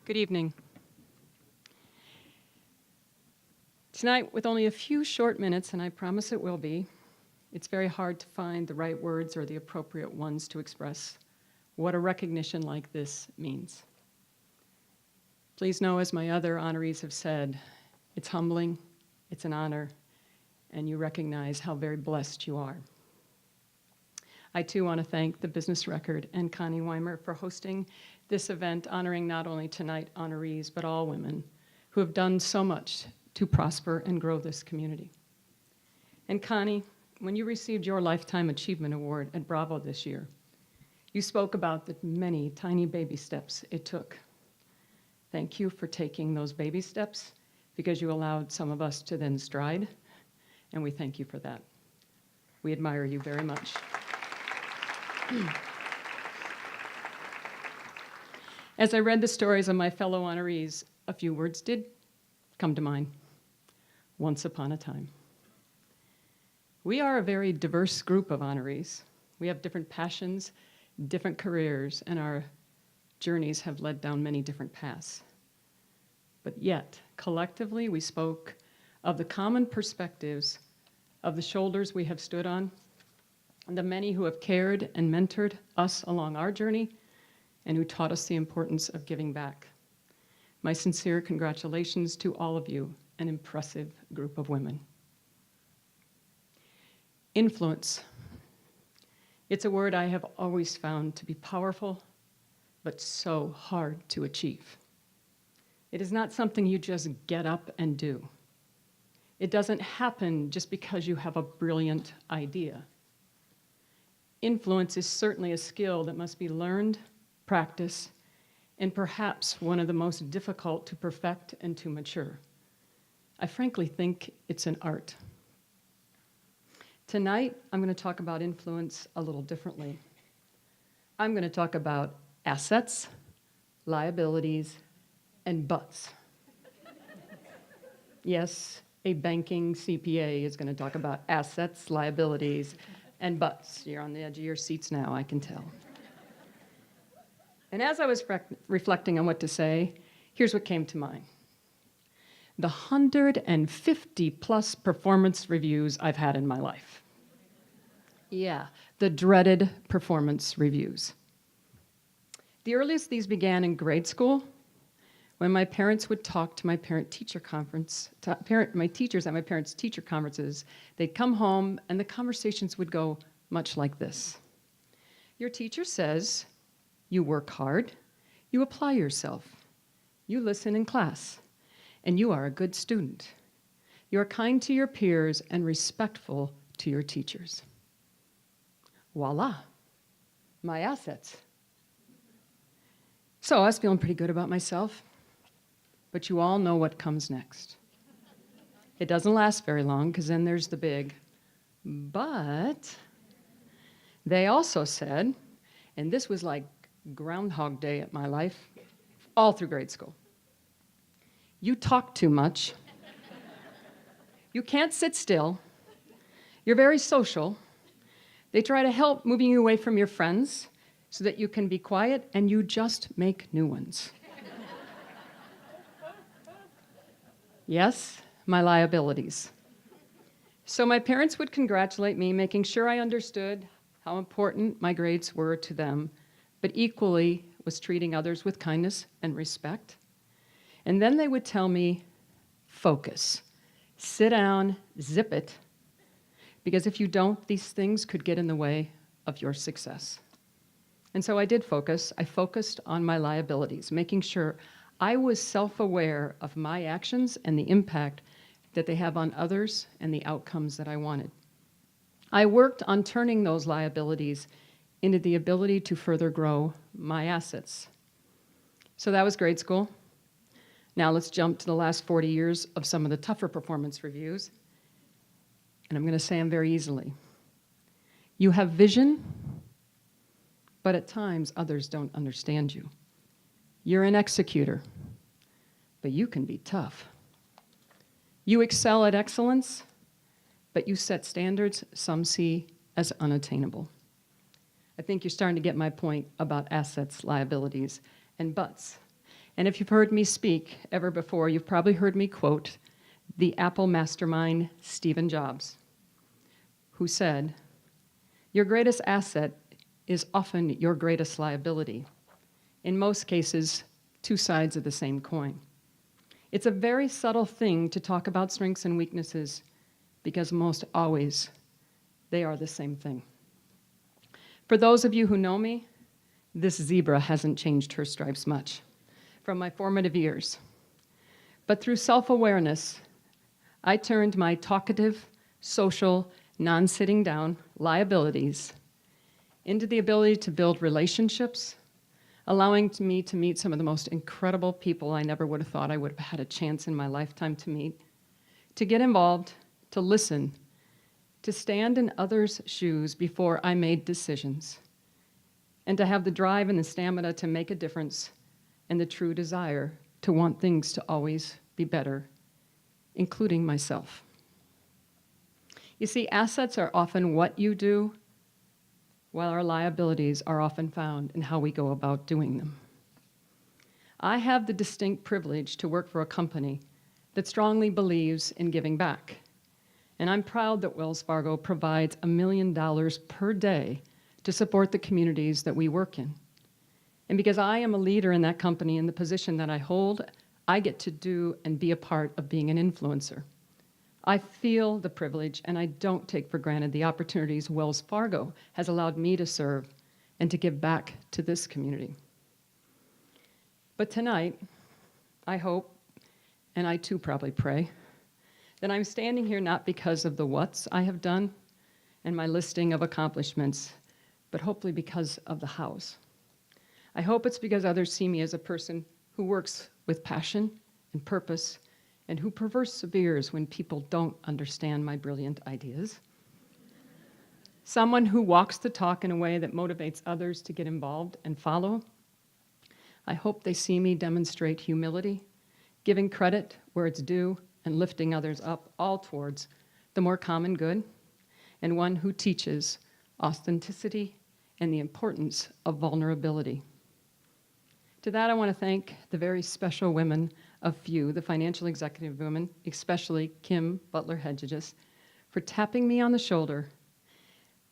Good evening. Tonight, with only a few short minutes, and I promise it will be, it's very hard to find the right words or the appropriate ones to express what a recognition like this means. Please know, as my other honorees have said, it's humbling, it's an honor, and you recognize how very blessed you are. I too want to thank the Business Record and Connie Weimer for hosting this event honoring not only tonight honorees, but all women who have done so much to prosper and grow this community. And Connie, when you received your Lifetime Achievement Award at Bravo this year, you spoke about the many tiny baby steps it took. Thank you for taking those baby steps because you allowed some of us to then stride, and we thank you for that. We admire you very much. As I read the stories of my fellow honorees, a few words did come to mind. Once upon a time. We are a very diverse group of honorees. We have different passions, different careers, and our journeys have led down many different paths. But yet, collectively, we spoke of the common perspectives of the shoulders we have stood on, and the many who have cared and mentored us along our journey, and who taught us the importance of giving back. My sincere congratulations to all of you, an impressive group of women. Influence. It's a word I have always found to be powerful, but so hard to achieve. It is not something you just get up and do. It doesn't happen just because you have a brilliant idea. Influence is certainly a skill that must be learned, practiced, and perhaps one of the most difficult to perfect and to mature. I frankly think it's an art. Tonight, I'm going to talk about influence a little differently. I'm going to talk about assets, liabilities, and butts. Yes, a banking CPA is going to talk about assets, liabilities, and butts. You're on the edge of your seats now, I can tell. And as I was reflecting on what to say, here's what came to mind. The 150 plus performance reviews I've had in my life. Yeah, the dreaded performance reviews. The earliest these began in grade school, when my parents would talk to my parent-teacher conference, my teachers at my parents' teacher conferences. They'd come home and the conversations would go much like this. Your teacher says, you work hard, you apply yourself, you listen in class, and you are a good student. You are kind to your peers and respectful to your teachers. Voila, my assets. So I was feeling pretty good about myself, but you all know what comes next. It doesn't last very long because then there's the big, but they also said, and this was like Groundhog Day at my life, all through grade school. You talk too much. You can't sit still. You're very social. They try to help moving you away from your friends so that you can be quiet, and you just make new ones. Yes, my liabilities. So my parents would congratulate me, making sure I understood how important my grades were to them, but equally was treating others with kindness and respect. And then they would tell me, focus, sit down, zip it, because if you don't, these things could get in the way of your success. And so I did focus. I focused on my liabilities, making sure I was self-aware of my actions and the impact that they have on others and the outcomes that I wanted. I worked on turning those liabilities into the ability to further grow my assets. So that was grade school. Now let's jump to the last 40 years of some of the tougher performance reviews. And I'm going to say them very easily. You have vision, but at times others don't understand you. You're an executor, but you can be tough. You excel at excellence, but you set standards some see as unattainable. I think you're starting to get my point about assets, liabilities, and buts. And if you've heard me speak ever before, you've probably heard me quote the Apple mastermind Stephen Jobs, who said, "Your greatest asset is often your greatest liability. In most cases, two sides of the same coin." It's a very subtle thing to talk about strengths and weaknesses because most always they are the same thing. For those of you who know me, this zebra hasn't changed her stripes much from my formative years. But through self-awareness, I turned my talkative, social, non-sitting down liabilities into the ability to build relationships, allowing me to meet some of the most incredible people I never would have thought I would have had a chance in my lifetime to meet, to get involved, to listen, to stand in others' shoes before I made decisions, and to have the drive and the stamina to make a difference and the true desire to want things to always be better, including myself. You see, assets are often what you do, while our liabilities are often found in how we go about doing them. I have the distinct privilege to work for a company that strongly believes in giving back. And I'm proud that Wells Fargo provides $1 million per day to support the communities that we work in. And because I am a leader in that company in the position that I hold, I get to do and be a part of being an influencer. I feel the privilege, and I don't take for granted the opportunities Wells Fargo has allowed me to serve and to give back to this community. But tonight, I hope, and I too probably pray, that I'm standing here not because of the whats I have done and my listing of accomplishments, but hopefully because of the hows. I hope it's because others see me as a person who works with passion and purpose and who perseveres when people don't understand my brilliant ideas. Someone who walks the talk in a way that motivates others to get involved and follow. I hope they see me demonstrate humility, giving credit where it's due, and lifting others up, all towards the more common good, and one who teaches authenticity and the importance of vulnerability. To that, I want to thank the very special women of FEW, the financial executive women, especially Kim Butler-Hedges, for tapping me on the shoulder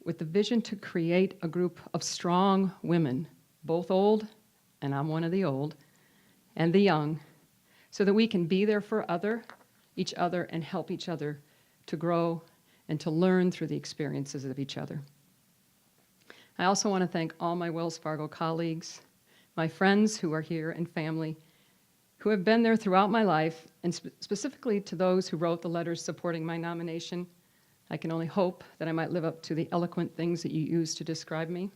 with the vision to create a group of strong women, both old, and I'm one of the old, and the young, so that we can be there for each other, and help each other to grow and to learn through the experiences of each other. I also want to thank all my Wells Fargo colleagues, my friends who are here, and family who have been there throughout my life, and specifically to those who wrote the letters supporting my nomination. I can only hope that I might live up to the eloquent things that you use to describe me.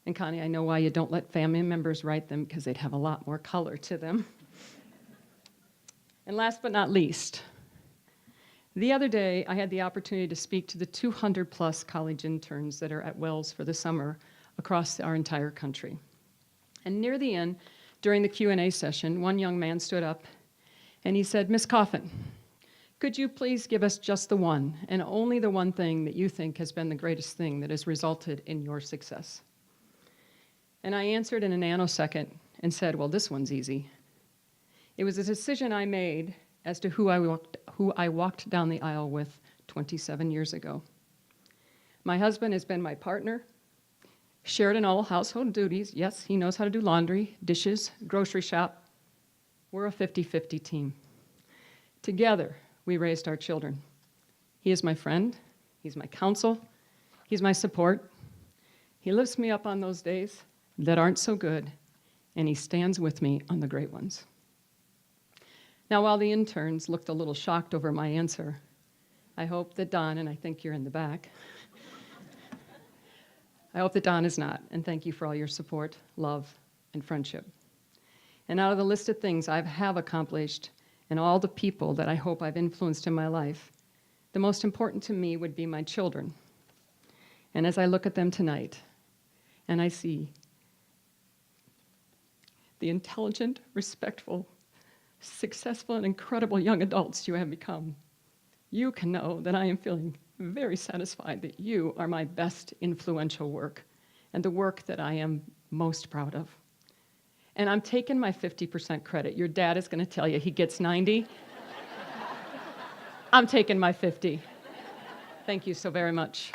And Connie, I know why you don't let family members write them, because they'd have a lot more color to them. And last but not least, the other day I had the opportunity to speak to the 200+ college interns that are at Wells for the summer across our entire country. And near the end, during the Q&A session, one young man stood up and he said, "Ms. Coffin, could you please give us just the one and only the one thing that you think has been the greatest thing that has resulted in your success?" And I answered in a nanosecond and said, "Well, this one's easy. It was a decision I made as to who I walked down the aisle with 27 years ago. My husband has been my partner, shared in all household duties. Yes, he knows how to do laundry, dishes, grocery shop. We're a 50-50 team. Together, we raised our children. He is my friend, he's my counsel, he's my support. He lifts me up on those days that aren't so good, and he stands with me on the great ones." Now, while the interns looked a little shocked over my answer, I hope that Don, and I think you're in the back, I hope that Don is not, and thank you for all your support, love, and friendship. And out of the list of things I have accomplished and all the people that I hope I've influenced in my life, the most important to me would be my children. And as I look at them tonight, and I see the intelligent, respectful, successful, and incredible young adults you have become, you can know that I am feeling very satisfied that you are my best influential work and the work that I am most proud of. And I'm taking my 50% credit. Your dad is going to tell you he gets 90. I'm taking my 50. Thank you so very much.